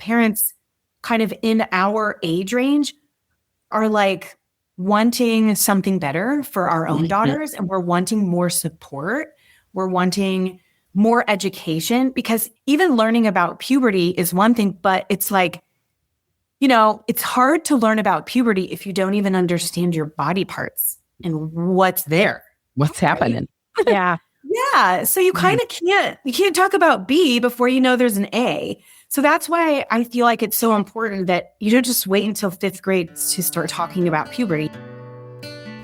parents kind of in our age range are like wanting something better for our own daughters, and we're wanting more support. We're wanting more education, because even learning about puberty is one thing, but it's like, it's hard to learn about puberty if you don't even understand your body parts and what's there. What's happening? Yeah. Yeah. So you kind of can't talk about B before you know there's an A. So that's why I feel like it's so important that you don't just wait until 5th grade to start talking about puberty.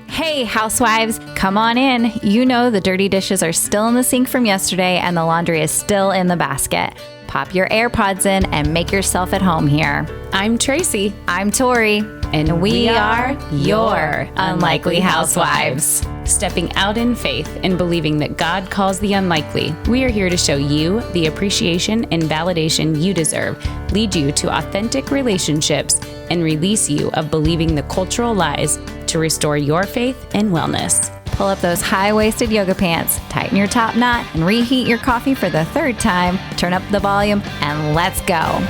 Hey, housewives, come on in. You know the dirty dishes are still in the sink from yesterday and the laundry is still in the basket. Pop your AirPods in and make yourself at home here. I'm Tracy. I'm Tori. And we are your Unlikely Housewives. Stepping out in faith and believing that God calls the unlikely, we are here to show you the appreciation and validation you deserve, lead you to authentic relationships, and release you of believing the cultural lies to restore your faith and wellness. Pull up those high-waisted yoga pants, tighten your top knot, and reheat your coffee for the 3rd time. Turn up the volume, and let's go.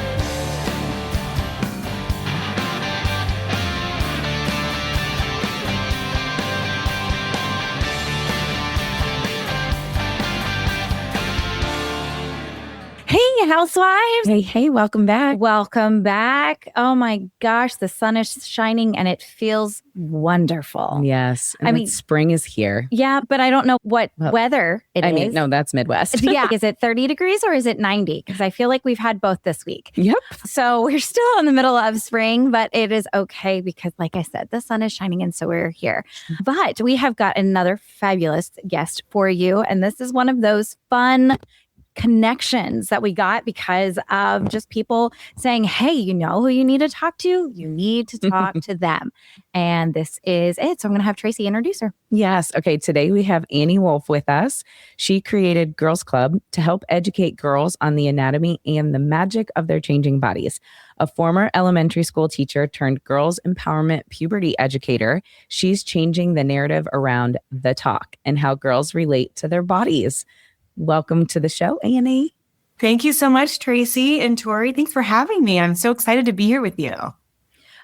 Hey, housewives. Hey, welcome back. Welcome back. Oh my gosh, the sun is shining and it feels wonderful. Yes. I mean, spring is here. Yeah, but I don't know what weather it is. No, that's Midwest. Yeah. Is it 30 degrees or is it 90? Because I feel like we've had both this week. Yep. So we're still in the middle of spring, but it is okay because, like I said, the sun is shining and so we're here. But we have got another fabulous guest for you. And this is one of those fun connections that we got because of just people saying, hey, you know who you need to talk to? You need to talk to them. And this is it. So I'm going to have Tracy introduce her. Yes. Okay. Today we have Annie Wolf with us. She created Girls Club to help educate girls on the anatomy and the magic of their changing bodies. A former elementary school teacher turned girls empowerment puberty educator, she's changing the narrative around the talk and how girls relate to their bodies. Welcome to the show, Annie. Thank you so much, Tracy and Tori. Thanks for having me. I'm so excited to be here with you.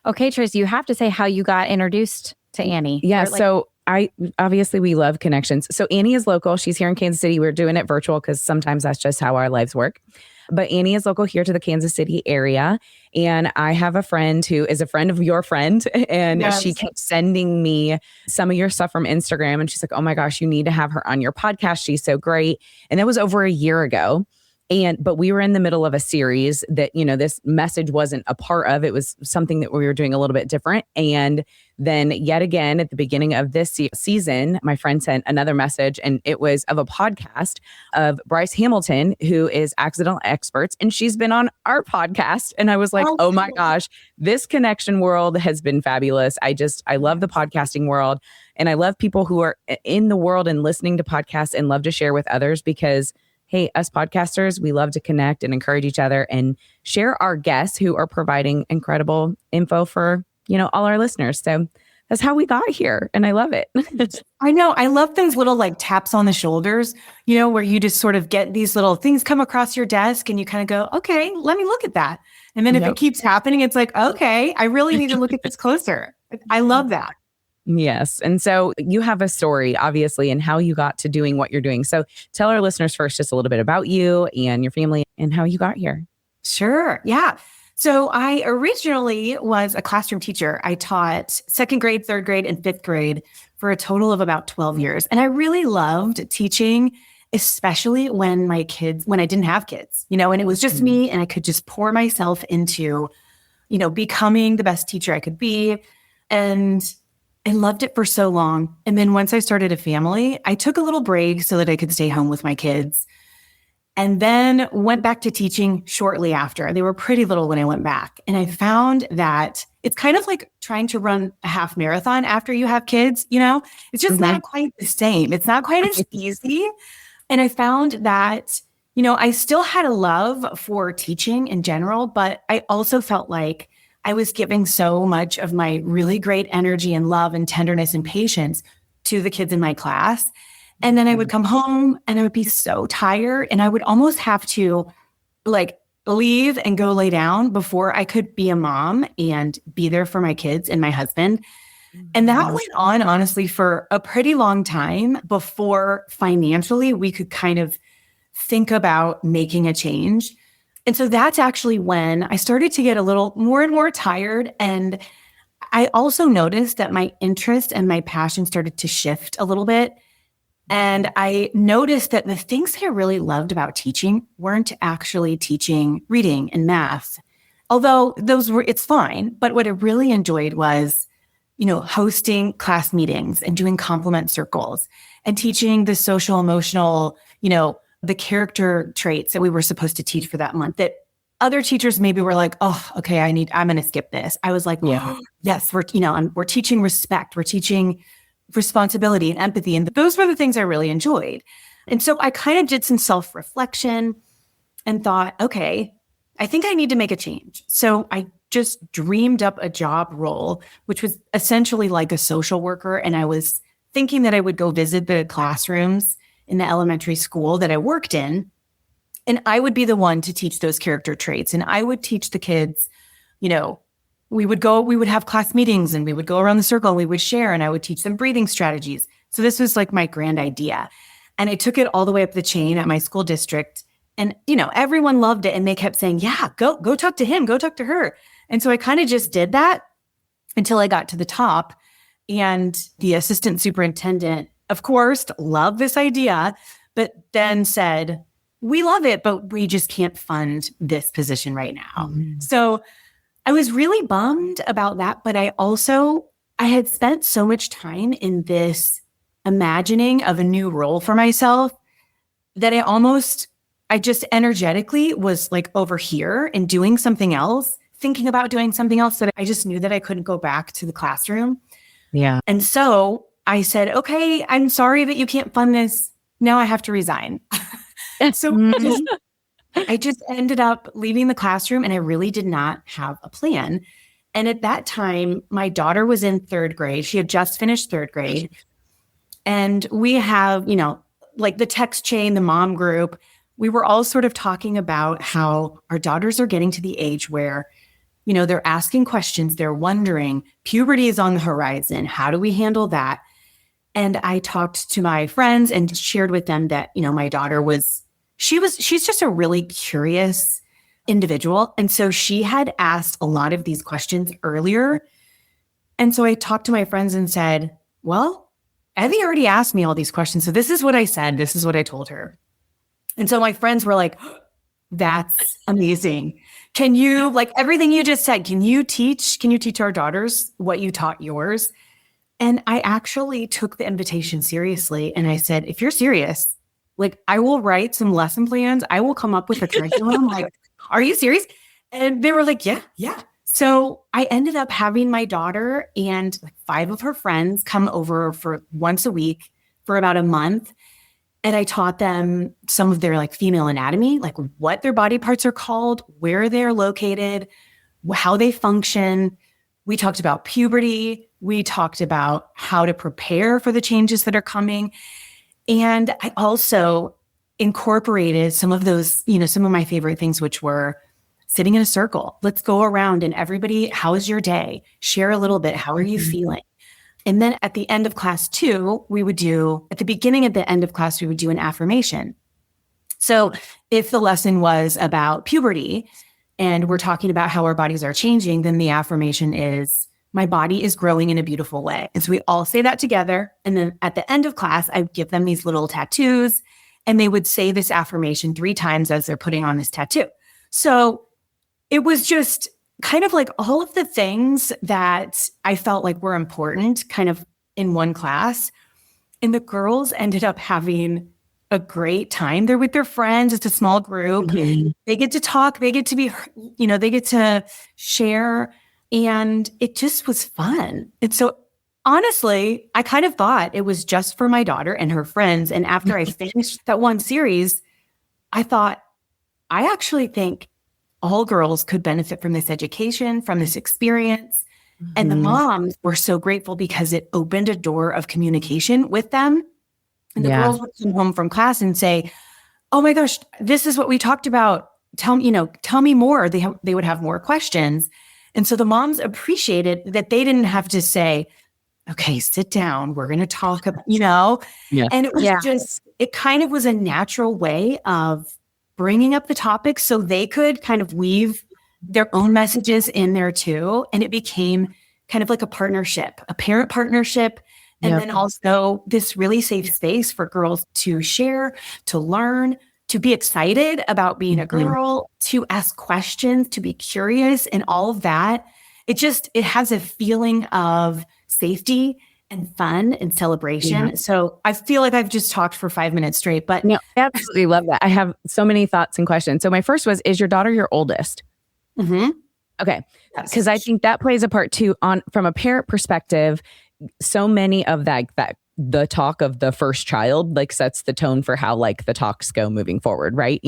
Okay, Tracy, you have to say how you got introduced to Annie. Yeah, so we love connections. So Annie is local. She's here in Kansas City. We're doing it virtual because sometimes that's just how our lives work. But Annie is local here to the Kansas City area. And I have a friend who is a friend of your friend. And she kept sending me some of your stuff from Instagram. And she's like, oh my gosh, you need to have her on your podcast. She's so great. And that was over a year ago. But we were in the middle of a series that, this message wasn't a part of. It was something that we were doing a little bit different. And then yet again, at the beginning of this season, my friend sent another message, and it was of a podcast of Bryce Hamilton, who is Accidental Experts. And she's been on our podcast. And I was like, oh my gosh, this connection world has been fabulous. I love the podcasting world. And I love people who are in the world and listening to podcasts and love to share with others because hey, us podcasters, we love to connect and encourage each other and share our guests who are providing incredible info for, all our listeners. So that's how we got here. And I love it. I know. I love those little like taps on the shoulders, where you just sort of get these little things come across your desk and you kind of go, okay, let me look at that. And then if it keeps happening, it's like, okay, I really need to look at this closer. I love that. Yes. And so you have a story, obviously, and how you got to doing what you're doing. So tell our listeners first just a little bit about you and your family and how you got here. Sure. Yeah. So I originally was a classroom teacher. I taught 2nd grade, 3rd grade, and 5th grade for a total of about 12 years. And I really loved teaching, especially when I didn't have kids, and it was just me and I could just pour myself into, becoming the best teacher I could be. And I loved it for so long. And then once I started a family, I took a little break so that I could stay home with my kids. And then went back to teaching shortly after. They were pretty little when I went back. And I found that it's kind of like trying to run a half marathon after you have kids, It's just not quite the same. It's not quite as easy. And I found that, I still had a love for teaching in general, but I also felt like I was giving so much of my really great energy and love and tenderness and patience to the kids in my class. And then I would come home and I would be so tired and I would almost have to like leave and go lay down before I could be a mom and be there for my kids and my husband. And that went on, honestly, for a pretty long time before financially we could kind of think about making a change. And so that's actually when I started to get a little more and more tired. And I also noticed that my interest and my passion started to shift a little bit. And I noticed that the things that I really loved about teaching weren't actually teaching reading and math, although it's fine. But what I really enjoyed was, hosting class meetings and doing compliment circles and teaching the social emotional, the character traits that we were supposed to teach for that month that other teachers maybe were like, oh, okay, I'm going to skip this. I was like, yeah, yes, we're teaching respect. We're teaching responsibility and empathy. And those were the things I really enjoyed. And so I kind of did some self-reflection and thought, okay, I think I need to make a change. So I just dreamed up a job role, which was essentially like a social worker. And I was thinking that I would go visit the classrooms in the elementary school that I worked in. And I would be the one to teach those character traits. And I would teach the kids, we would have class meetings and we would go around the circle and we would share and I would teach them breathing strategies. So this was like my grand idea. And I took it all the way up the chain at my school district. And, everyone loved it. And they kept saying, yeah, go talk to him, go talk to her. And so I kind of just did that until I got to the top. And the assistant superintendent, of course, loved this idea, but then said, we love it, but we just can't fund this position right now. Mm-hmm. So I was really bummed about that. But I had spent so much time in this imagining of a new role for myself that I just energetically was like over here and doing something else, thinking about doing something else that I just knew that I couldn't go back to the classroom. Yeah. And so I said, okay, I'm sorry that you can't fund this. Now I have to resign. So I just ended up leaving the classroom and I really did not have a plan. And at that time, my daughter was in third grade. She had just finished third grade. And we have, like the text chain, the mom group, we were all sort of talking about how our daughters are getting to the age where, they're asking questions, they're wondering, puberty is on the horizon. How do we handle that? And I talked to my friends and shared with them that, my daughter she's just a really curious individual. And so she had asked a lot of these questions earlier. And so I talked to my friends and said, well, Evie already asked me all these questions. So this is what I said. This is what I told her. And so my friends were like, that's amazing. Can you, like everything you just said, can you teach our daughters what you taught yours? And I actually took the invitation seriously. And I said, if you're serious, like I will write some lesson plans. I will come up with a curriculum. Like, are you serious? And they were like, yeah. So I ended up having my daughter and like 5 of her friends come over for once a week for about a month. And I taught them some of their like female anatomy, like what their body parts are called, where they're located, how they function. We talked about puberty. We talked about how to prepare for the changes that are coming. And I also incorporated some of those, some of my favorite things, which were sitting in a circle. Let's go around and everybody, how is your day? Share a little bit. How are you feeling? And then at the end of class 2, at the end of class, we would do an affirmation. So if the lesson was about puberty and we're talking about how our bodies are changing, then the affirmation is, my body is growing in a beautiful way. And so we all say that together. And then at the end of class, I would give them these little tattoos and they would say this affirmation 3 times as they're putting on this tattoo. So it was just kind of like all of the things that I felt like were important kind of in one class. And the girls ended up having a great time. They're with their friends. It's a small group. Mm-hmm. They get to talk. They get to be, they get to share. And it just was fun. And so honestly, I kind of thought it was just for my daughter and her friends. And after I finished that one series, I thought, I actually think all girls could benefit from this education, from this experience. Mm-hmm. And the moms were so grateful because it opened a door of communication with them. And the girls would come home from class and say, oh my gosh, this is what we talked about tell me more. They would have more questions. And so the moms appreciated that they didn't have to say, okay, sit down. We're going to talk about, Yeah. and it was Yeah. it kind of was a natural way of bringing up the topic so they could kind of weave their own messages in there too. And it became kind of like a partnership, a parent partnership. And then also this really safe space for girls to share, to learn, to be excited about being a girl, to ask questions, to be curious, and all of that. It has a feeling of safety and fun and celebration. Yeah. So I feel like I've just talked for 5 minutes straight, but No, I absolutely love that. I have so many thoughts and questions. So my first was, is your daughter your oldest? Okay. Because I think that plays a part too from a parent perspective. So many of that the talk of the first child like sets the tone for how like the talks go moving forward, right?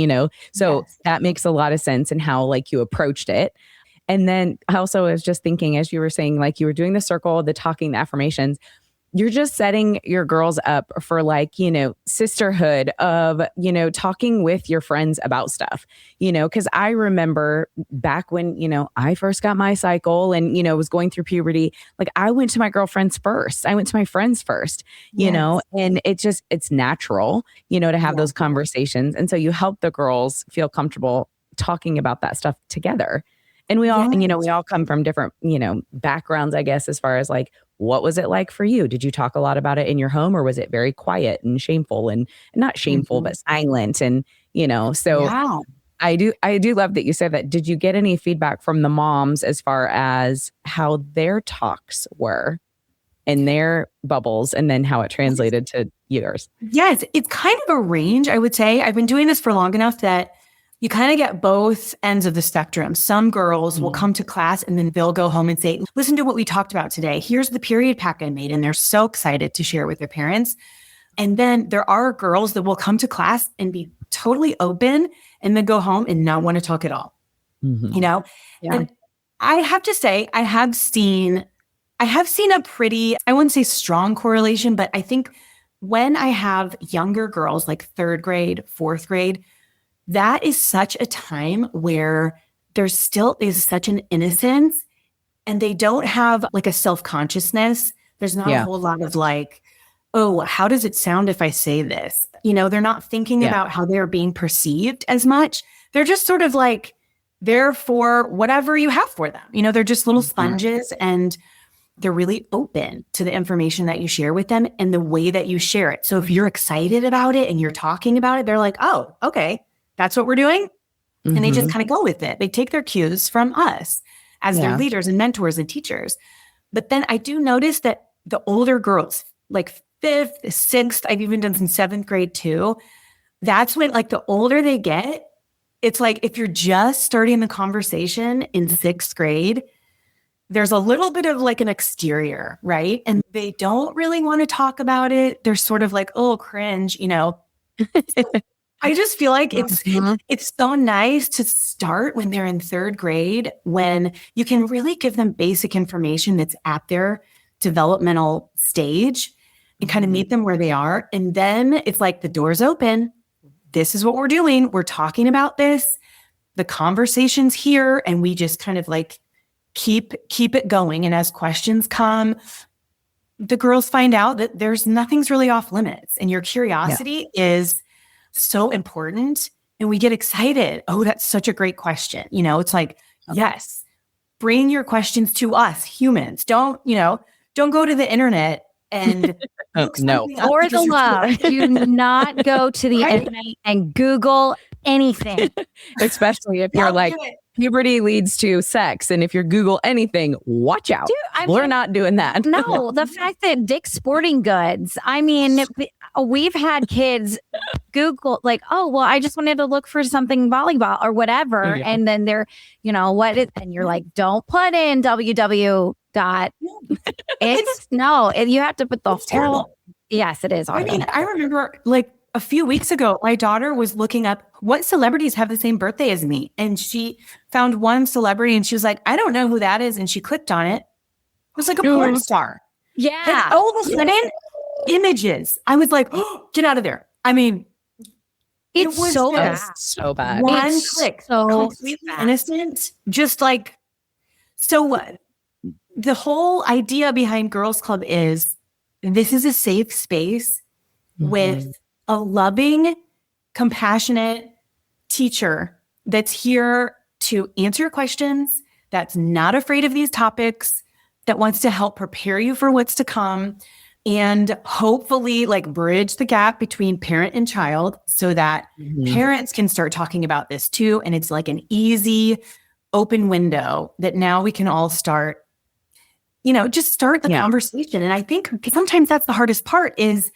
So that makes a lot of sense in how like you approached it. And then I also was just thinking, as you were saying, like you were doing the circle, the talking, the affirmations, you're just setting your girls up for like, sisterhood of, talking with your friends about stuff, because I remember back when, I first got my cycle and, was going through puberty, like I went to my girlfriends first. I went to my friends first, and it's natural, to have those conversations. And so you help the girls feel comfortable talking about that stuff together. And we all, we all come from different, backgrounds, I guess, as far as like, what was it like for you? Did you talk a lot about it in your home, or was it very quiet and shameful and not shameful, but silent? And, so I do love that you said that. Did you get any feedback from the moms as far as how their talks were in their bubbles and then how it translated to yours? Yes, it's kind of a range, I would say. I've been doing this for long enough that you kind of get both ends of the spectrum. Some girls will come to class and then they'll go home and say, listen to what we talked about today. Here's the period pack I made. And they're so excited to share with their parents. And then there are girls that will come to class and be totally open and then go home and not want to talk at all. Yeah. And I have to say, I have seen a pretty, I wouldn't say strong correlation, but I think when I have younger girls like 3rd grade, 4th grade, that is such a time where there still is such an innocence and they don't have like a self-consciousness. There's not a whole lot of like, oh, how does it sound if I say this? They're not thinking about how they're being perceived as much. They're just sort of like there for whatever you have for them. They're just little sponges and they're really open to the information that you share with them and the way that you share it. So if you're excited about it and you're talking about it, they're like, oh, okay. That's what we're doing. And they just kind of go with it. They take their cues from us as their leaders and mentors and teachers. But then I do notice that the older girls, like 5th, 6th, I've even done some 7th grade too. That's when like the older they get, it's like if you're just starting the conversation in 6th grade, there's a little bit of like an exterior, right? And they don't really want to talk about it. They're sort of like, oh, cringe, I just feel like it's so nice to start when they're in 3rd grade, when you can really give them basic information that's at their developmental stage and kind of meet them where they are. And then it's like the door's open. This is what we're doing. We're talking about this. The conversation's here, and we just kind of like keep it going. And as questions come, the girls find out that nothing's really off limits, and your curiosity is so important, and we get excited. Oh, that's such a great question. It's like, yes, bring your questions to us humans. Don't go to the internet and no, or the love. Do not go to the internet and Google anything, especially if you're like, puberty leads to sex. And if you Google anything, watch out. Dude, we're not doing that. No, the fact that Dick's Sporting Goods, we've had kids Google like, oh, well, I just wanted to look for something volleyball or whatever. Yeah. And then they're, and you're like, don't put in www. You have to put the whole. Terrible. Yes, it is. I remember like a few weeks ago, my daughter was looking up what celebrities have the same birthday as me. And she found one celebrity and she was like, I don't know who that is. And she clicked on it. It was like a porn star. Yeah. And all of a sudden, images. I was like, oh, get out of there. It's was so just bad. So bad. one It's click, so completely bad. innocent. Just like, so what? The whole idea behind Girls Club is this is a safe space with a loving, compassionate teacher that's here to answer your questions, that's not afraid of these topics, that wants to help prepare you for what's to come, and hopefully like bridge the gap between parent and child so that parents can start talking about this too. And it's like an easy open window that now we can all start, just start the conversation. And I think sometimes that's the hardest part is,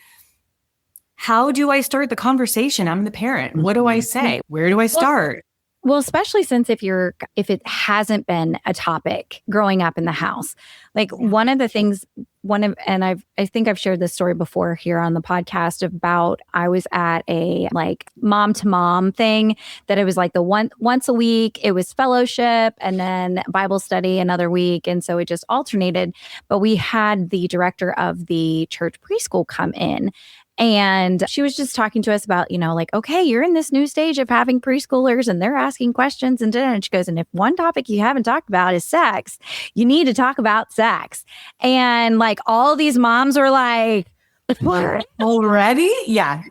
how do I start the conversation? I'm the parent. What do I say? Where do I start? Well, especially since if it hasn't been a topic growing up in the house, like one of the things, I think I've shared this story before here on the podcast about, I was at a like mom to mom thing that it was like once a week, it was fellowship and then Bible study another week. And so it just alternated, but we had the director of the church preschool come in. And she was just talking to us about, like, okay, you're in this new stage of having preschoolers and they're asking questions. And she goes, and if one topic you haven't talked about is sex, you need to talk about sex. And like all these moms were like, what? Already? Yeah.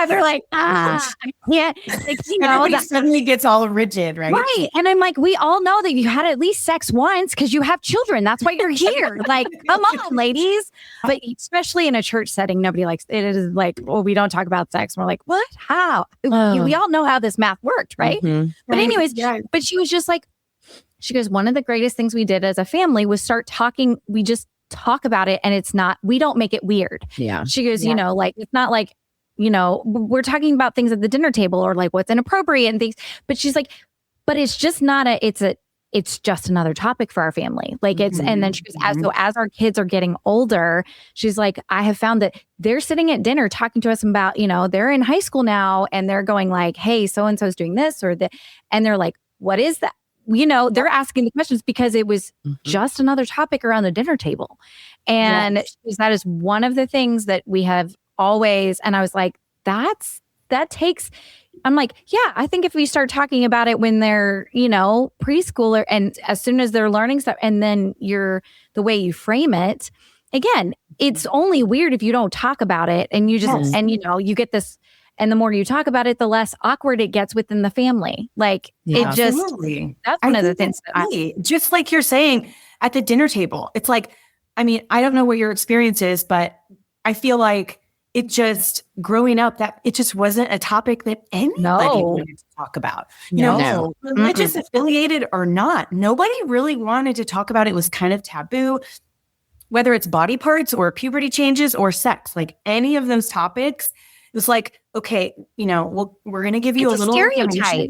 They're like, I can't. Like, Everybody suddenly gets all rigid, right? Right. And I'm like, we all know that you had at least sex once because you have children. That's why you're here. Like, come on, ladies. But especially in a church setting, nobody likes it. It is like, well, we don't talk about sex. And we're like, what? How? We all know how this math worked, right? But anyways, but she was just like, she goes, one of the greatest things we did as a family was start talking. We just talk about it and we don't make it weird. Yeah. She goes, like, it's not like, we're talking about things at the dinner table or like what's inappropriate and things. But she's like, but it's just not it's just another topic for our family. Like and then she goes, as our kids are getting older, she's like, I have found that they're sitting at dinner talking to us about, they're in high school now and they're going like, hey, so-and-so's doing this or that. And they're like, what is that? They're asking the questions because it was just another topic around the dinner table. And that is one of the things that we have always, and I was like, that takes, I'm like, yeah, I think if we start talking about it when they're, preschooler and as soon as they're learning stuff, and then the way you frame it, again, it's only weird if you don't talk about it and you just, and you get this, and the more you talk about it, the less awkward it gets within the family. Like it just, that's one of the things that just like you're saying at the dinner table, it's like, I mean, I don't know what your experience is, but I feel like it just growing up that it just wasn't a topic that anybody wanted to talk about. Religious affiliated or not, nobody really wanted to talk about it. It was kind of taboo, whether it's body parts or puberty changes or sex, like any of those topics. It was like, okay, we're going to give you a little stereotype.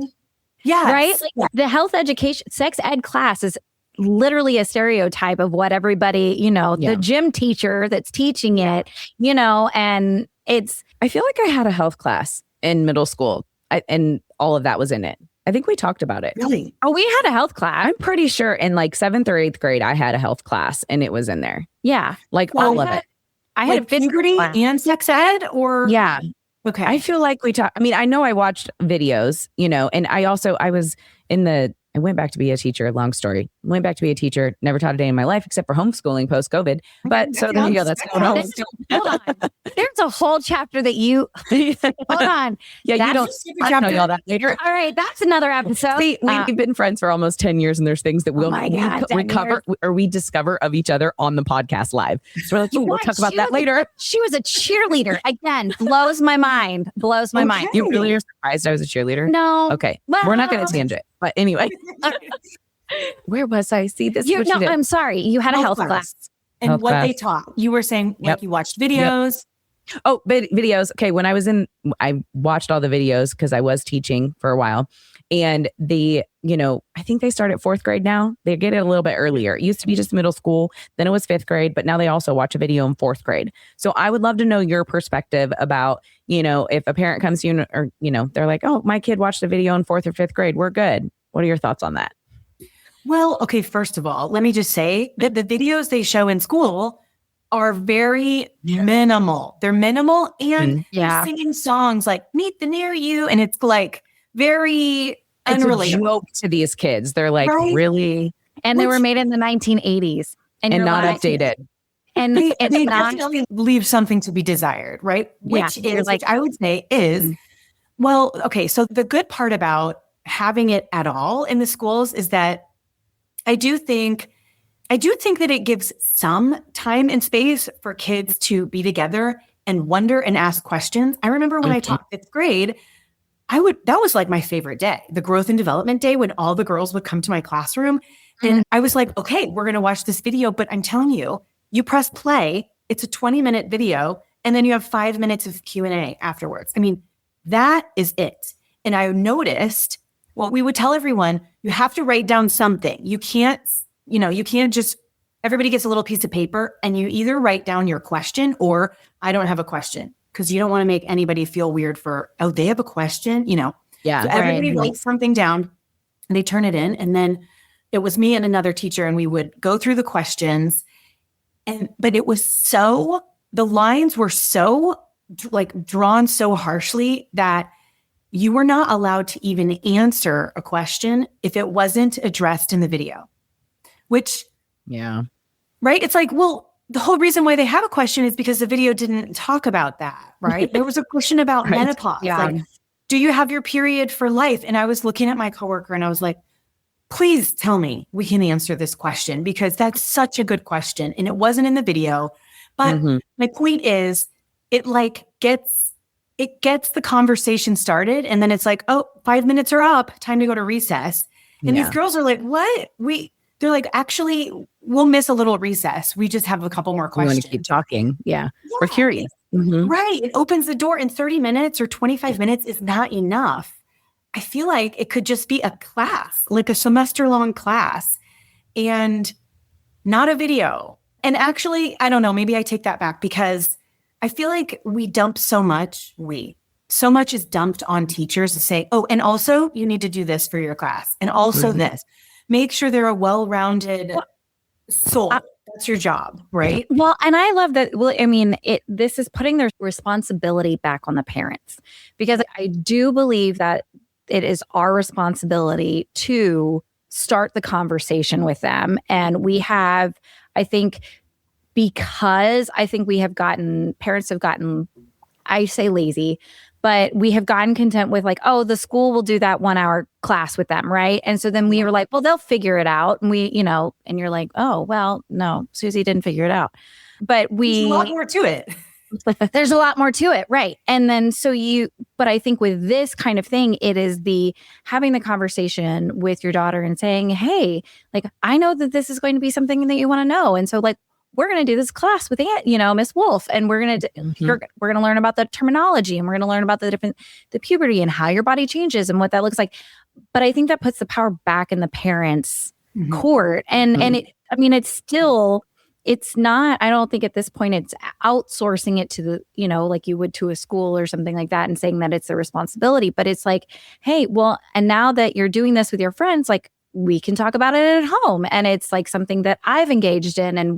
Yeah. Right. Like the health education, sex ed class is literally a stereotype of what everybody, the gym teacher that's teaching it, and I feel like I had a health class in middle school and all of that was in it. I think we talked about it. Really? Oh, we had a health class. I'm pretty sure in like 7th or 8th grade, I had a health class and it was in there. Yeah. Like all of it. I had a puberty and sex ed or? Yeah. Okay. I feel like I know I watched videos, and I went back to be a teacher. Long story. Went back to be a teacher. Never taught a day in my life except for homeschooling post-COVID. But so there you go. That's going on. Hold on. There's a whole chapter that you hold on. Yeah, you don't. I'll tell you all that later. All right, that's another episode. See, we've been friends for almost 10 years, and there's things that we'll recover or we discover of each other on the podcast live. So we're like, we'll talk about that later. She was a cheerleader. Again, blows my mind. Blows my mind. You really are surprised I was a cheerleader? No. Okay. Well, we're not going to tangent. But anyway, where was I? See this? I'm sorry. You had a health class. And what they taught. You were saying like you watched videos. Yep. Oh, videos. Okay. When I watched all the videos because I was teaching for a while. And I think they start at 4th grade now. They get it a little bit earlier. It used to be just middle school. Then it was 5th grade, but now they also watch a video in 4th grade. So I would love to know your perspective about, if a parent comes to you or, they're like, oh, my kid watched a video in 4th or 5th grade. We're good. What are your thoughts on that? Well, okay. First of all, let me just say that the videos they show in school are very minimal. They're minimal and they're singing songs like Meet the Near You. And it's like very unrelatable. It's a joke to these kids. They're like, really? And they were made in the 1980s. And not updated. And they not definitely leave something to be desired, right? Which is, like, I would say is, well, okay. So the good part about having it at all in the schools is that I do think that it gives some time and space for kids to be together and wonder and ask questions. I remember when I taught fifth grade, that was like my favorite day, the growth and development day, when all the girls would come to my classroom. And I was like, okay, we're going to watch this video, but I'm telling you, you press play, it's a 20-minute video, and then you have 5 minutes of Q&A afterwards. I mean, that is it. And I noticed, well, we would tell everyone, you have to write down something. You can't just, everybody gets a little piece of paper and you either write down your question or I don't have a question, because you don't want to make anybody feel weird for, oh, they have a question, Yeah. So everybody writes something down and they turn it in. And then it was me and another teacher, and we would go through the questions. But it was the lines were so like drawn so harshly that you were not allowed to even answer a question if it wasn't addressed in the video, which, right. It's like, well, the whole reason why they have a question is because the video didn't talk about that. Right. There was a question about menopause. Yeah. Like, do you have your period for life? And I was looking at my coworker and I was like, please tell me we can answer this question, because that's such a good question. And it wasn't in the video. But my point is, it gets the conversation started. And then it's like, oh, 5 minutes are up. Time to go to recess. And these girls are like, what? They're like, actually, we'll miss a little recess. We just have a couple more questions. We want to keep talking. Yeah. We're curious. Right. It opens the door, and 30 minutes or 25 minutes is not enough. I feel like it could just be a class, like a semester-long class, and not a video. And actually, I don't know, maybe I take that back, because I feel like we dump so much. So much is dumped on teachers to say, oh, and also you need to do this for your class. And also this. Make sure they're a well-rounded soul. That's your job, right? Well, and I love that. Well, I mean, this is putting their responsibility back on the parents, because I do believe that it is our responsibility to start the conversation with them. And we have, I think, because I think parents have gotten, I say lazy, but we have gotten content with like, oh, the school will do that 1 hour class with them. Right. And so then we were like, well, they'll figure it out. And and you're like, oh, well, no, Susie didn't figure it out. But there's a lot more to it. There's a lot more to it. Right. And then but I think with this kind of thing, it is having the conversation with your daughter and saying, hey, like, I know that this is going to be something that you want to know. And so like, we're going to do this class with Miss Wolf, and we're going to learn about the terminology, and we're going to learn about the puberty and how your body changes and what that looks like. But I think that puts the power back in the parents' court. And it's not, I don't think at this point it's outsourcing it to like you would to a school or something like that and saying that it's their responsibility. But it's like, hey, well, and now that you're doing this with your friends, like, we can talk about it at home. And it's like something that I've engaged in and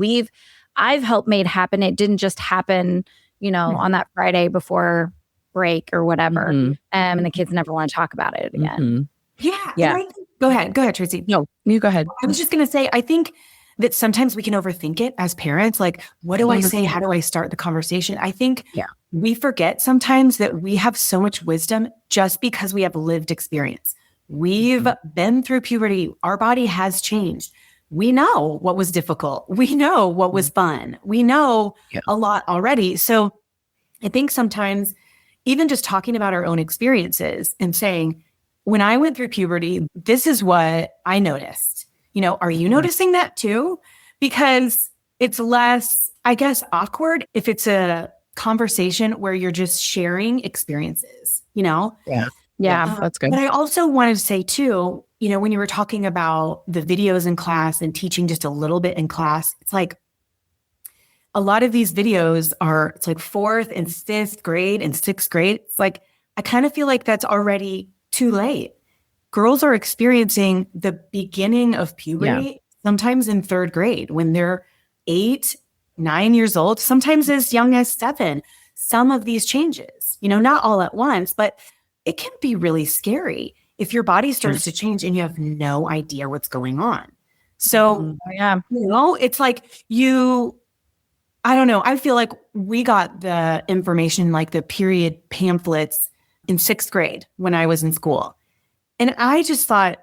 I've helped made happen. It didn't just happen, on that Friday before break or whatever. And the kids never want to talk about it again. Yeah. Go ahead, Tracy. No, you go ahead. I was just going to say, I think that sometimes we can overthink it as parents. Like, what do I say? How do I start the conversation? I think we forget sometimes that we have so much wisdom just because we have lived experience. We've been through puberty. Our body has changed. We know what was difficult. We know what was fun. We know a lot already. So I think sometimes even just talking about our own experiences and saying, when I went through puberty, this is what I noticed. Are you noticing that too? Because it's less, I guess, awkward if it's a conversation where you're just sharing experiences, Yeah, that's good. But I also wanted to say too, when you were talking about the videos in class and teaching just a little bit in class, it's like a lot of these videos it's like 4th and 5th grade and 6th grade. It's like, I kind of feel like that's already too late. Girls are experiencing the beginning of puberty sometimes in 3rd grade when they're 8 9 years old, sometimes as young as 7, some of these changes, not all at once, but it can be really scary if your body starts to change and you have no idea what's going on. So, it's like I don't know. I feel like we got the information, like the period pamphlets in 6th grade when I was in school. And I just thought,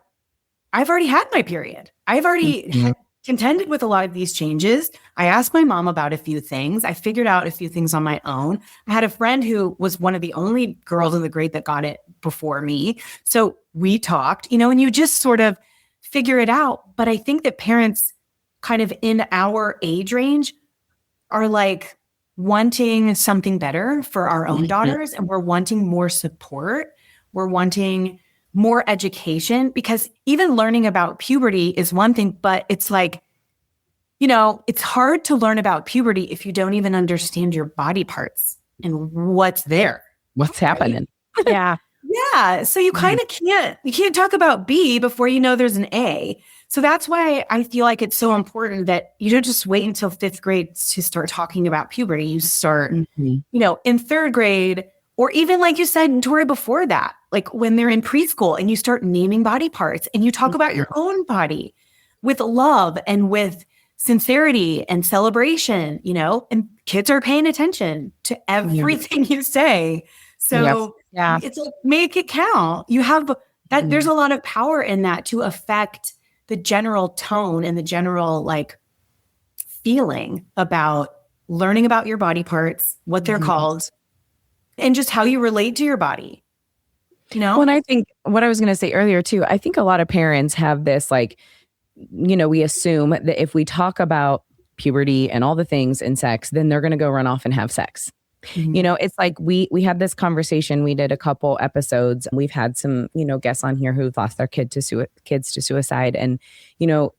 I've already had my period. I've already contended with a lot of these changes. I asked my mom about a few things. I figured out a few things on my own. I had a friend who was one of the only girls in the grade that got it before me. So we talked, and you just sort of figure it out. But I think that parents kind of in our age range are like wanting something better for our own daughters, and we're wanting more support. We're wanting more education, because even learning about puberty is one thing, but it's like, it's hard to learn about puberty if you don't even understand your body parts and what's there. What's happening? Yeah. Yeah. So you kind of can't talk about B before you know there's an A. So that's why I feel like it's so important that you don't just wait until 5th grade to start talking about puberty. You start, in 3rd grade, or even like you said, Tori, before that, like when they're in preschool and you start naming body parts and you talk about your own body with love and with sincerity and celebration, and kids are paying attention to everything you say. So it's like, make it count. You have that. There's a lot of power in that to affect the general tone and the general like feeling about learning about your body parts, what they're called, and just how you relate to your body. Well, and I think what I was going to say earlier too, I think a lot of parents have this like, we assume that if we talk about puberty and all the things in sex, then they're going to go run off and have sex. It's like we had this conversation. We did a couple episodes. We've had some, guests on here who've lost their kids to suicide. And,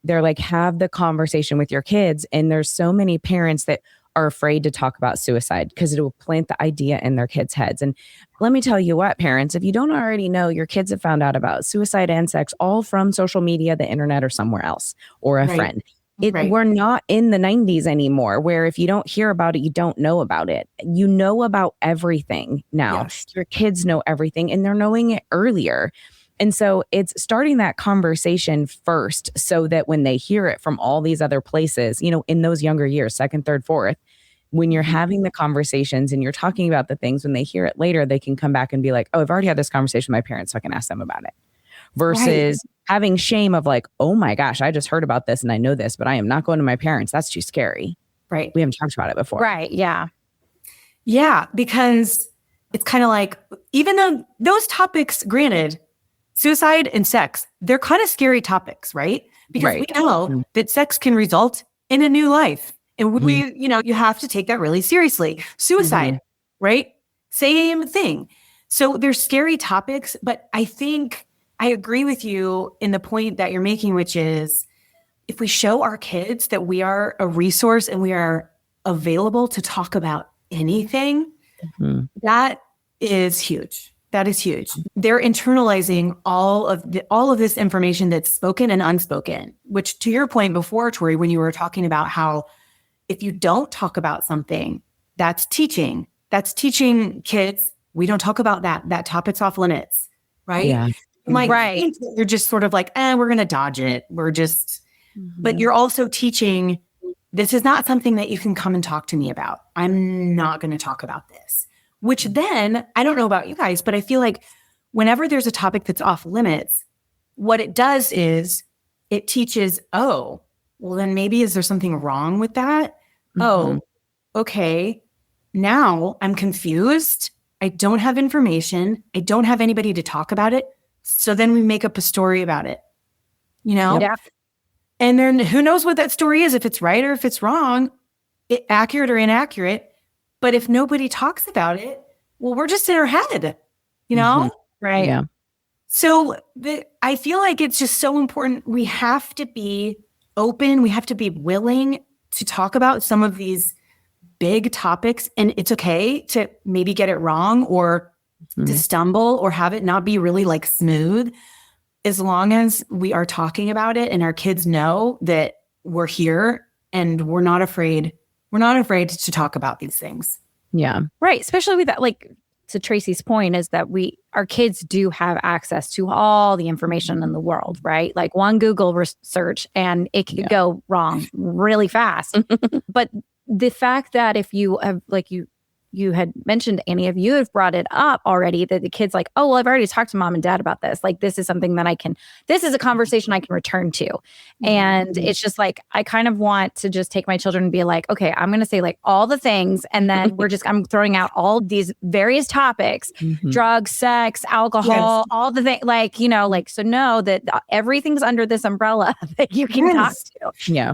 they're like, have the conversation with your kids. And there's so many parents that are afraid to talk about suicide because it will plant the idea in their kids' heads. And let me tell you what, parents, if you don't already know, your kids have found out about suicide and sex all from social media, the internet, or somewhere else, or a friend. We're not in the 90s anymore, where if you don't hear about it, you don't know about it. You know about everything now. Yes. Your kids know everything, and they're knowing it earlier. And so it's starting that conversation first so that when they hear it from all these other places, in those younger years, 2nd, 3rd, 4th, when you're having the conversations and you're talking about the things, when they hear it later, they can come back and be like, oh, I've already had this conversation with my parents, so I can ask them about it. Versus having shame of like, oh my gosh, I just heard about this and I know this, but I am not going to my parents. That's too scary. Right. We haven't talked about it before. Right. Yeah. Yeah. Because it's kind of like, even though those topics, granted, suicide and sex, they're kind of scary topics, right? Because we know that sex can result in a new life. And we, you have to take that really seriously. Suicide, right? Same thing. So they're scary topics, but I think I agree with you in the point that you're making, which is if we show our kids that we are a resource and we are available to talk about anything, that is huge. That is huge. They're internalizing all of this information that's spoken and unspoken, which to your point before, Tori, when you were talking about how if you don't talk about something, that's teaching. That's teaching kids, we don't talk about that. That topic's off limits, right? Yeah. Right. You're just sort of like, we're going to dodge it. We're just, but you're also teaching, this is not something that you can come and talk to me about. I'm not going to talk about this. Which then, I don't know about you guys, but I feel like whenever there's a topic that's off limits, what it does is it teaches, oh, well, then maybe is there something wrong with that? Oh, okay. Now I'm confused. I don't have information. I don't have anybody to talk about it. So then we make up a story about it, Yeah. And then who knows what that story is, if it's right or if it's wrong, accurate or inaccurate. But if nobody talks about it, well, we're just in our head, Right. Yeah. So I feel like it's just so important. We have to be open. We have to be willing to talk about some of these big topics. And it's okay to maybe get it wrong or to stumble or have it not be really like smooth, as long as we are talking about it and our kids know that we're here and we're not afraid we're not afraid to talk about these things. Yeah. Right. Especially with that, like to Tracy's point is that our kids do have access to all the information in the world, right? Like one Google search and it could go wrong really fast. But the fact that if you have, like you had mentioned, Annie, if you have brought it up already, that the kid's like, oh, well, I've already talked to mom and dad about this. Like, this is something that this is a conversation I can return to. And it's just like, I kind of want to just take my children and be like, okay, I'm going to say like all the things. And then I'm throwing out all these various topics, drugs, sex, alcohol, all the things, like, like, so know that everything's under this umbrella that you can talk to. Yeah.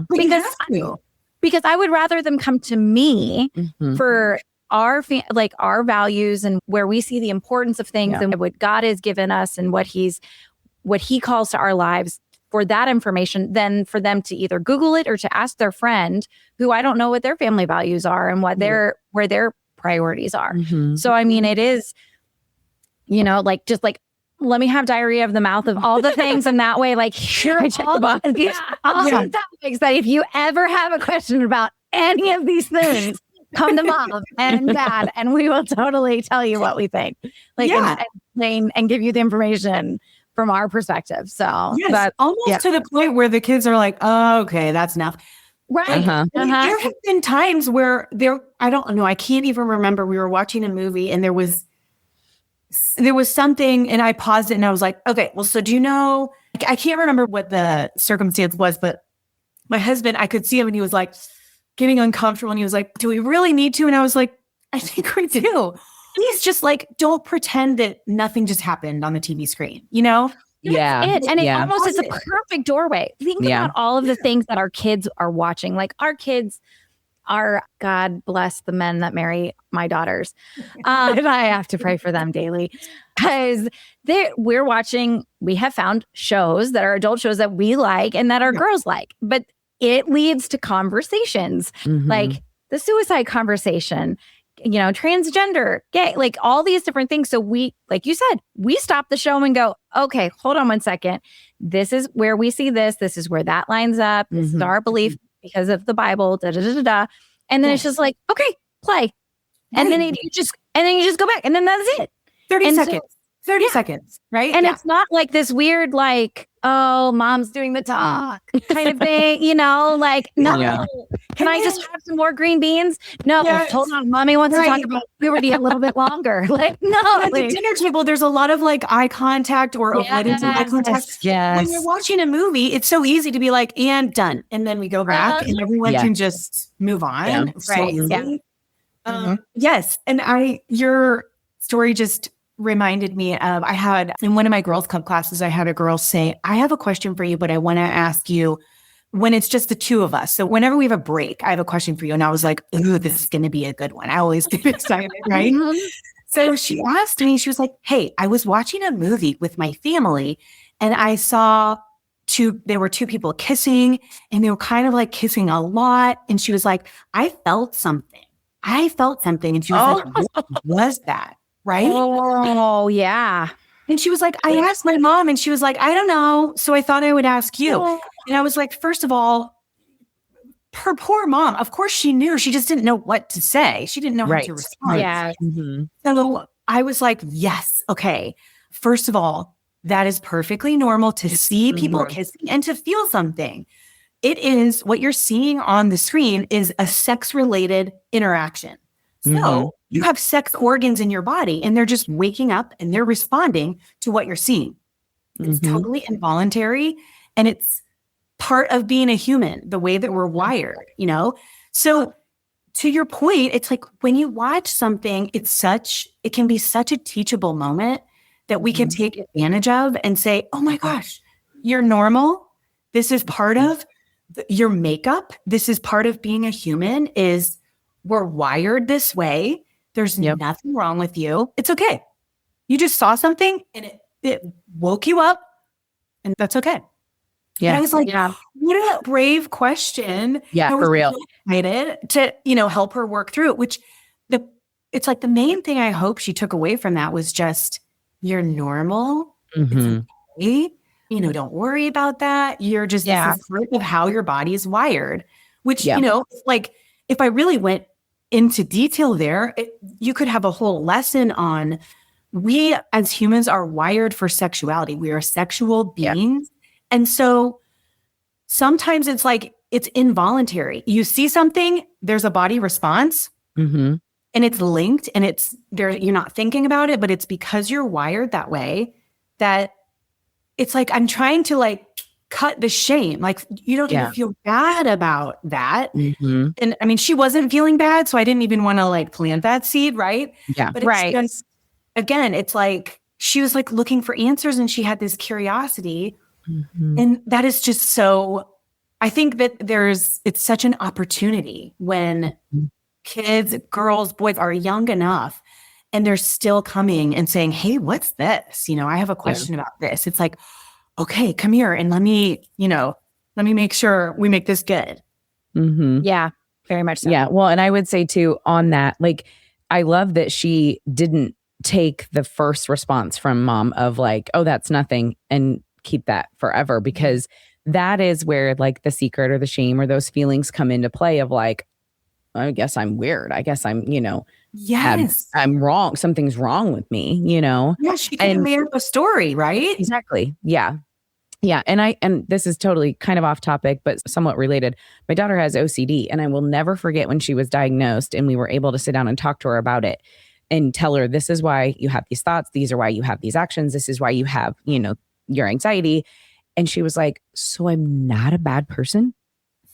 Because I would rather them come to me for our values and where we see the importance of things and what God has given us and what he calls to our lives for that information than for them to either Google it or to ask their friend who I don't know what their family values are and what where their priorities are. So, I mean, it is, like, just like, let me have diarrhea of the mouth of all the things. And that way, like, here are all the topics that if you ever have a question about any of these things, come to mom and dad, and we will totally tell you what we think. Like, and explain and give you the information from our perspective. So that's almost to the point where the kids are like, oh, okay, that's enough. Right. There have been times where I don't know, I can't even remember. We were watching a movie and there was something and I paused it and I was like, okay, well, so do you know, I can't remember what the circumstance was, but my husband, I could see him and he was like, getting uncomfortable. And he was like, do we really need to? And I was like, I think we do. Please just like, don't pretend that nothing just happened on the TV screen, Yeah. And it almost is a perfect doorway. Think about all of the things that our kids are watching. Like our kids are, God bless the men that marry my daughters. And I have to pray for them daily because we have found shows that are adult shows that we like and that our girls like, but it leads to conversations like the suicide conversation, transgender, gay, like all these different things. So we, like you said, we stop the show and go, okay, hold on one second. This is where we see this. This is where that lines up. This is our belief because of the Bible, And then it's just like, okay, play. And then you just go back and then that's it. 30 seconds. 30 seconds, right? And it's not like this weird, like, oh, mom's doing the talk kind of thing, like, no. Yeah. Can I just have some more green beans? No, hold on. Mommy wants to talk about puberty a little bit longer. Like, no. At the dinner table, there's a lot of like eye contact or avoidance of eye contact. Yes. When you're watching a movie, it's so easy to be like, and done. And then we go back and everyone can just move on. Right. Yes. And your story just reminded me of, I had in one of my girls club classes, I had a girl say, I have a question for you, but I want to ask you when it's just the two of us. So whenever we have a break, I have a question for you. And I was like, ooh, this is going to be a good one. I always get excited, right? So she asked me, she was like, hey, I was watching a movie with my family and I saw there were two people kissing and they were kind of like kissing a lot. And she was like, I felt something. And she was like, what was that? Right? Oh, yeah. And she was like, I asked my mom and she was like, I don't know. So I thought I would ask you. And I was like, first of all, her poor mom, of course she knew. She just didn't know what to say. She didn't know how to respond. Yeah. So I was like, yes. Okay. First of all, that is perfectly normal to see people kissing and to feel something. It is what you're seeing on the screen is a sex-related interaction. So you have sex organs in your body and they're just waking up and they're responding to what you're seeing. It's totally involuntary and it's part of being a human, the way that we're wired, So to your point, it's like when you watch something, it can be such a teachable moment that we can take advantage of and say, oh my gosh, you're normal. This is part of your makeup. This is part of being a human we're wired this way. There's nothing wrong with you. It's okay. You just saw something and it woke you up and that's okay. Yeah. And I was like, what a brave question. Yeah, for real. Excited to, help her work through it, which it's like the main thing I hope she took away from that was just, you're normal. It's okay. Don't worry about that. You're just this is part of how your body is wired, which, like, if I really went into detail there, you could have a whole lesson on we as humans are wired for sexuality. We are sexual beings. And so sometimes it's like, it's involuntary. You see something, there's a body response and it's linked and it's there. You're not thinking about it, but it's because you're wired that way that it's like, I'm trying to like cut the shame. Like you don't even feel bad about that. And I mean, she wasn't feeling bad. So I didn't even want to like plant that seed. Right. Yeah. But it's again, it's like, she was like looking for answers and she had this curiosity. And that is just so, I think that it's such an opportunity when kids, girls, boys are young enough and they're still coming and saying, hey, what's this? You know, I have a question about this. It's like, okay, come here and let me make sure we make this good. Yeah, very much so. Yeah. Well, and I would say too on that, like, I love that she didn't take the first response from mom of like, oh, that's nothing, and keep that forever, because that is where like the secret or the shame or those feelings come into play of like, I guess I'm weird. I guess I'm, I'm wrong. Something's wrong with me, Yeah, she could have made up a story, right? Exactly. Yeah. Yeah. And this is totally kind of off topic, but somewhat related. My daughter has OCD, and I will never forget when she was diagnosed and we were able to sit down and talk to her about it and tell her, this is why you have these thoughts. These are why you have these actions. This is why you have, your anxiety. And she was like, so I'm not a bad person?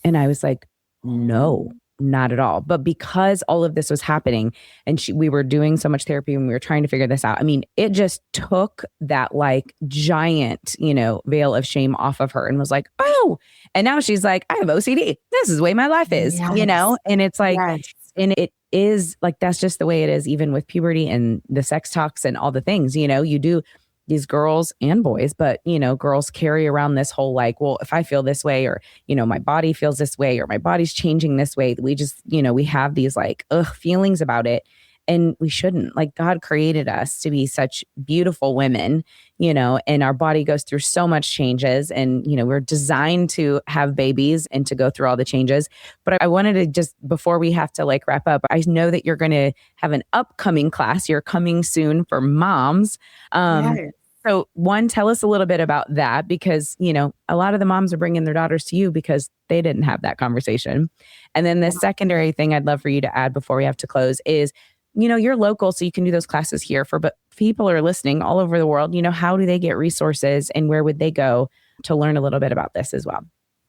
And I was like, no, not at all. But because all of this was happening and we were doing so much therapy and we were trying to figure this out, I mean, it just took that like giant, veil of shame off of her and was like, oh, and now she's like, I have OCD. This is the way my life is, and it's like, and it is like, that's just the way it is, even with puberty and the sex talks and all the things, you do. These girls and boys, but, girls carry around this whole like, well, if I feel this way or, my body feels this way or my body's changing this way, we just, we have these like, feelings about it. And we shouldn't. Like, God created us to be such beautiful women, and our body goes through so much changes, and, we're designed to have babies and to go through all the changes. But I wanted to just, before we have to like wrap up, I know that you're going to have an upcoming class. You're coming soon for moms. So one, tell us a little bit about that, because, a lot of the moms are bringing their daughters to you because they didn't have that conversation. And then the secondary thing I'd love for you to add before we have to close is, you're local, so you can do those classes here but people are listening all over the world. How do they get resources and where would they go to learn a little bit about this as well?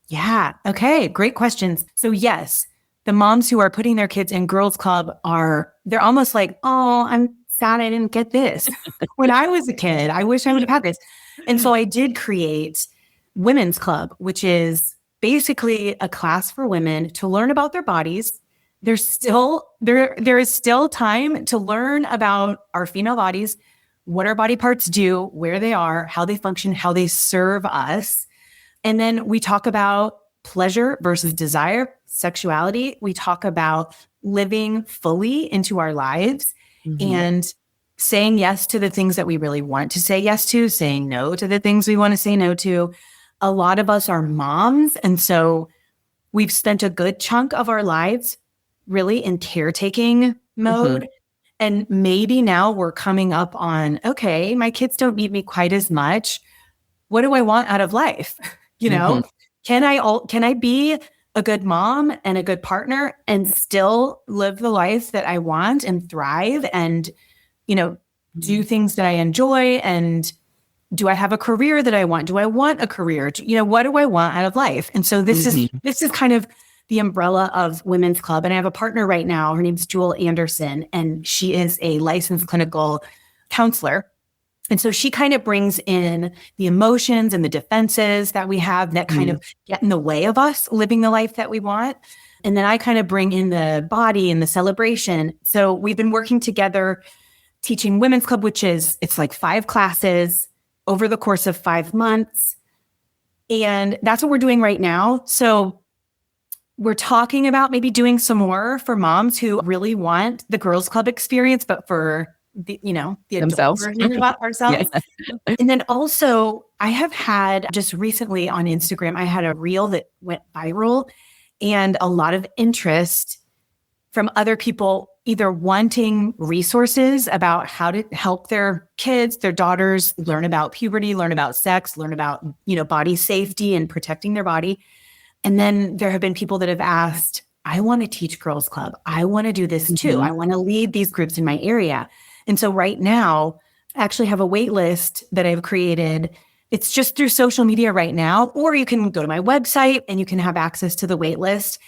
Yeah. Okay. Great questions. So yes, the moms who are putting their kids in girls club they're almost like, oh, I'm sad I didn't get this. When I was a kid, I wish I would have had this. And so I did create Women's Club, which is basically a class for women to learn about their bodies. There is still time to learn about our female bodies, what our body parts do, where they are, how they function, how they serve us. And then we talk about pleasure versus desire, sexuality. We talk about living fully into our lives and saying yes to the things that we really want to say yes to, saying no to the things we want to say no to. A lot of us are moms. And so we've spent a good chunk of our lives really in caretaking mode. And maybe now we're coming up on, okay, my kids don't need me quite as much. What do I want out of life? Can I be a good mom and a good partner and still live the life that I want and thrive and, do things that I enjoy? And do I have a career that I want? Do I want a career? What do I want out of life? And so this is kind of the umbrella of Women's Club. And I have a partner right now. Her name's Jewel Anderson, and she is a licensed clinical counselor. And so she kind of brings in the emotions and the defenses that we have that kind of get in the way of us living the life that we want. And then I kind of bring in the body and the celebration. So we've been working together teaching Women's Club, it's like 5 classes over the course of 5 months. And that's what we're doing right now. So we're talking about maybe doing some more for moms who really want the Girls Club experience, but for the themselves, adult version of ourselves. And then also I have had just recently on Instagram, I had a reel that went viral and a lot of interest from other people either wanting resources about how to help their kids, their daughters learn about puberty, learn about sex, learn about, body safety and protecting their body. And then there have been people that have asked, I want to teach girls club. I want to do this too. I want to lead these groups in my area. And so right now, I actually have a wait list that I've created. It's just through social media right now, or you can go to my website and you can have access to the wait list.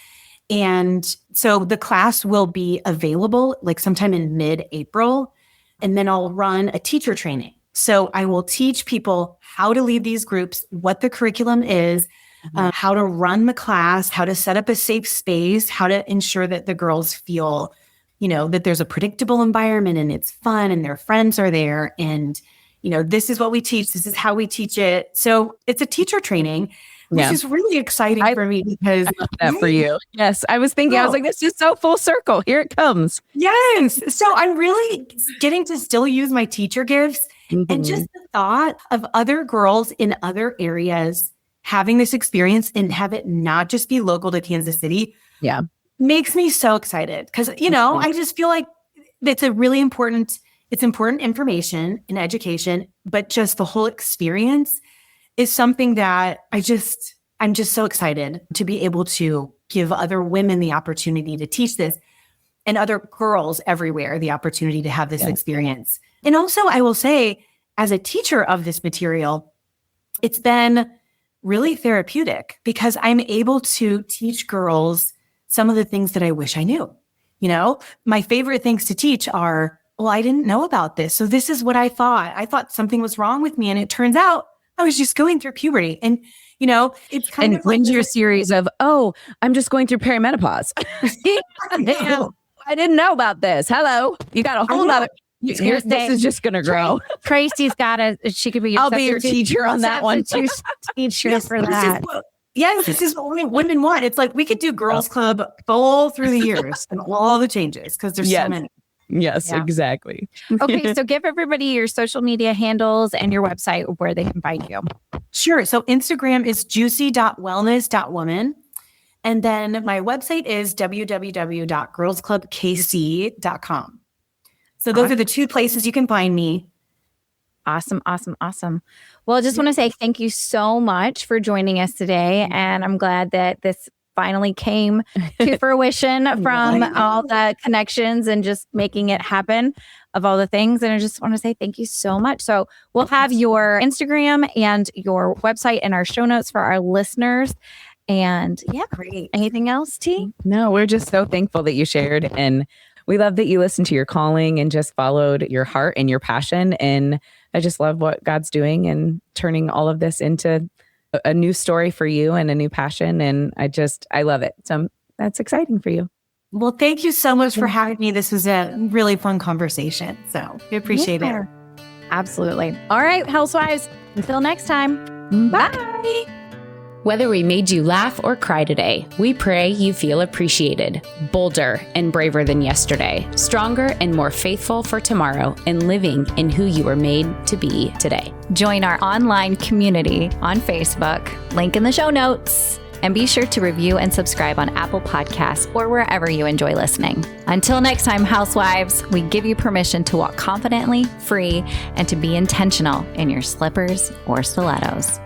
And so the class will be available like sometime in mid-April, and then I'll run a teacher training. So I will teach people how to lead these groups, what the curriculum is, how to run the class, how to set up a safe space, how to ensure that the girls feel, that there's a predictable environment and it's fun and their friends are there. And, this is what we teach. This is how we teach it. So it's a teacher training, which is really exciting for me because I love that for you. Yes. I was thinking, I was like, this is so full circle. Here it comes. Yes. So I'm really getting to still use my teacher gifts, and just the thought of other girls in other areas having this experience and have it not just be local to Kansas City. Yeah. Makes me so excited because, I just feel like it's important information and education, but just the whole experience is something that I'm just so excited to be able to give other women the opportunity to teach this, and other girls everywhere the opportunity to have this experience. And also, I will say, as a teacher of this material, it's been really therapeutic because I'm able to teach girls some of the things that I wish I knew. My favorite things to teach are, well, I didn't know about this. So this is what I thought. I thought something was wrong with me. And it turns out I was just going through puberty. And, it's kind of like your series of, I'm just going through perimenopause. I didn't know about this. Hello. You got a whole other. This is just going to grow. Tracy's she could be I'll be your teacher on that one. Teacher for that. This is what women want. It's like we could do girls club all through the years and all the changes because there's so many. Yes, exactly. Okay, so give everybody your social media handles and your website where they can find you. Sure. So Instagram is juicy.wellness.woman. And then my website is www.girlsclubkc.com. So those are the two places you can find me. Awesome. Well, I just want to say thank you so much for joining us today. And I'm glad that this finally came to fruition from all the connections and just making it happen of all the things. And I just want to say thank you so much. So we'll have your Instagram and your website in our show notes for our listeners. And great. Anything else, T? No, we're just so thankful that you shared. And we love that you listened to your calling and just followed your heart and your passion. And I just love what God's doing and turning all of this into a new story for you and a new passion. And I love it. So that's exciting for you. Well, thank you so much for having me. This was a really fun conversation. So we appreciate it. Absolutely. All right, housewives, until next time. Bye. Whether we made you laugh or cry today, we pray you feel appreciated, bolder and braver than yesterday, stronger and more faithful for tomorrow, and living in who you were made to be today. Join our online community on Facebook, link in the show notes, and be sure to review and subscribe on Apple Podcasts or wherever you enjoy listening. Until next time, housewives, we give you permission to walk confidently, free, and to be intentional in your slippers or stilettos.